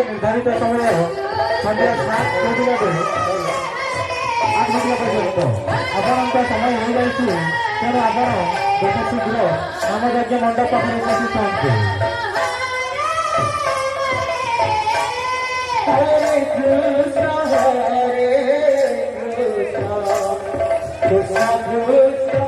निर्धारित समय संध्या 7 पर्यंत आपण समय हो जाए तेणु आप शीघ्र नामयज्ञ मंडप पाखे उपस्थित हूँ। हरे कृष्ण कृष्ण कृष्ण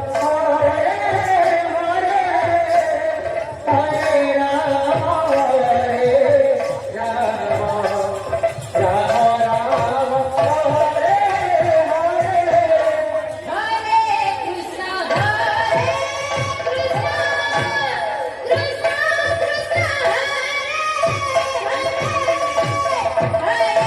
Hare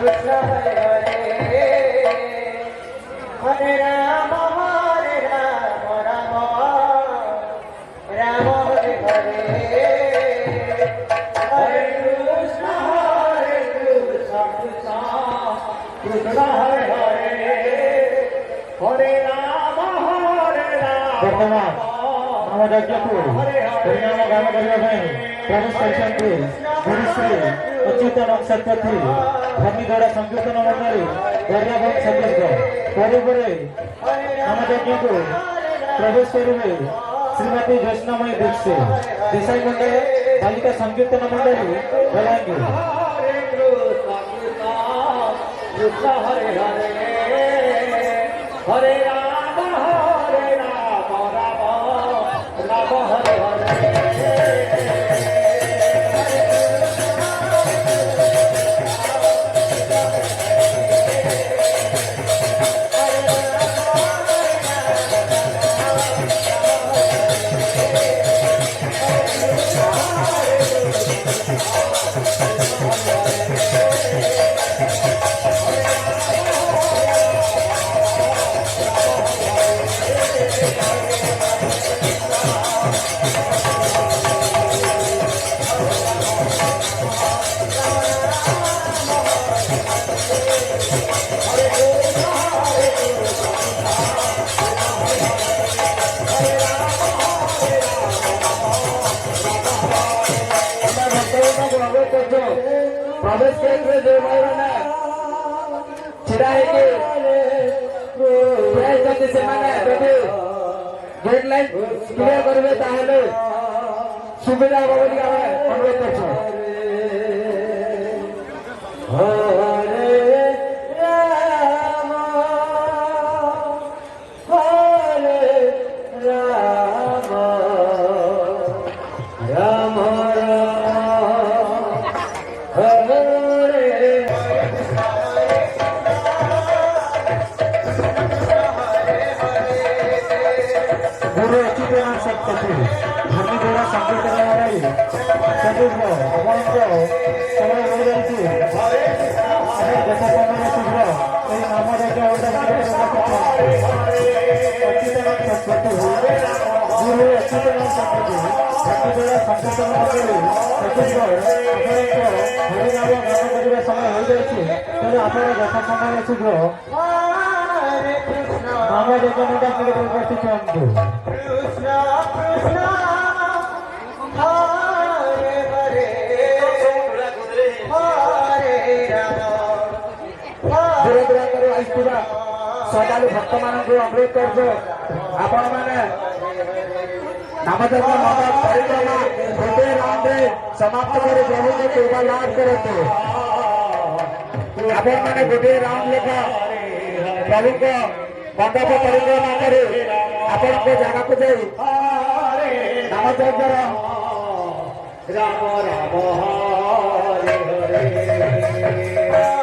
कृष्ण हरे हरे हरे राम राम राम हरे हरे हरे कृष्ण कृष्ण कृष्ण हरे हरे हरे राम ବର୍ତ୍ତମାନ ଆମ ଯଜ୍ଞକୁ ପରିଣାମ ଗାନ କରିବା ପାଇଁ ପ୍ରବେଶ କରିଛନ୍ତି ଗୁରୁଶ୍ରୀ ଅଚ୍ୟୁତାନନ୍ଦ ଶତପଥୀ ଭୂମିଗଡ଼ା ସଂକୀର୍ତ୍ତନ ମଣ୍ଡଳୀ ଗରିଆଭୋଗ ଛତିଶଗଡ଼ ପରେ ପରେ ଆମ ଯଜ୍ଞକୁ ପ୍ରବେଶ କରିବେ ଶ୍ରୀମତୀ ଜ୍ୟୋତ୍ସ୍ନାମୟୀ ଦୀକ୍ଷିତ ଦେଶାଇ ମଣ୍ଡଳ ବାଲିକା ସଂକୀର୍ତ୍ତନ ମଣ୍ଡଳୀ ବଲାଙ୍ଗୀର कृष्ण हरे हरे हरे राम राम राम हरे हरे प्रवेश करके जो भाईମାନେ ଛିଡ଼ା ହେଇକି ଯାଇଛନ୍ତି ସେମାନେ ଯଦି ଗେଟ୍ ଲାଇନ୍ କ୍ଲିୟର କରିବେ ତାହେଲେ ସୁବିଧା ହେବ ବୋଲି ଆମେ ଅନୁରୋଧ କରୁଛୁ। ହରେ ରାମ ରାମ गुरु अच्युतानंद शतपथी भूमिगड़ा संकीर्तन मंडली छत्तीसगढ़ ଆପଣଙ୍କ ସମୟ ହୋଇଯାଇଛି ଯଥା ସମୟରେ ଶୀଘ୍ର ଏହି ନାମ ଯଜ୍ଞ ଅଚ୍ୟୁତାନନ୍ଦ ଶତପଥୀ ଗୁରୁ ଅଚ୍ୟୁତାନନ୍ଦ ଶତପଥୀ ଭୂମିଗଡ଼ା ସଂକୀର୍ତ୍ତନ ମଣ୍ଡଳୀ ଛତିଶଗଡ଼ ଆପଣଙ୍କ ହରିନାମ ଗାନ କରିବା ସମୟ ହୋଇଯାଇଛି ତେଣୁ ଆପଣ ଯଥା ସମୟରେ ଶୀଘ୍ର नाम यज्ञ मंडल के लिए उपस्थित हुअन्तु। कृष्ण कृष्ण हरे हरे हरे राम दूर दूरांतरू आसिथिबा श्रद्धालु भक्त मानक अनुरोध करछु आपण माने नामयज्ञ मंडल परिक्रमा गोटे राउंड रे समाप्त करे प्रभु के कृपा लाभ करते आपण माने गोटे राउंड लेखा प्रभु को मंडप परिक्रमा करे आपण को जगह को जाई नामयज्ञ राम राम हरे हरे हरे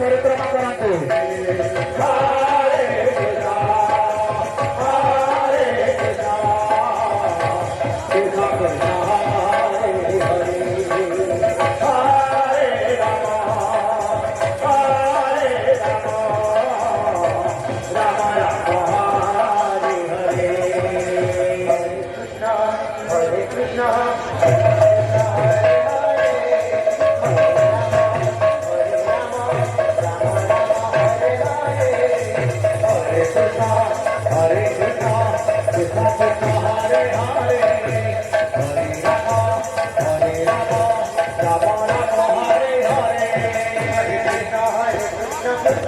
ପରିକ୍ରମା କରନ୍ତୁ। Krishna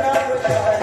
Krishna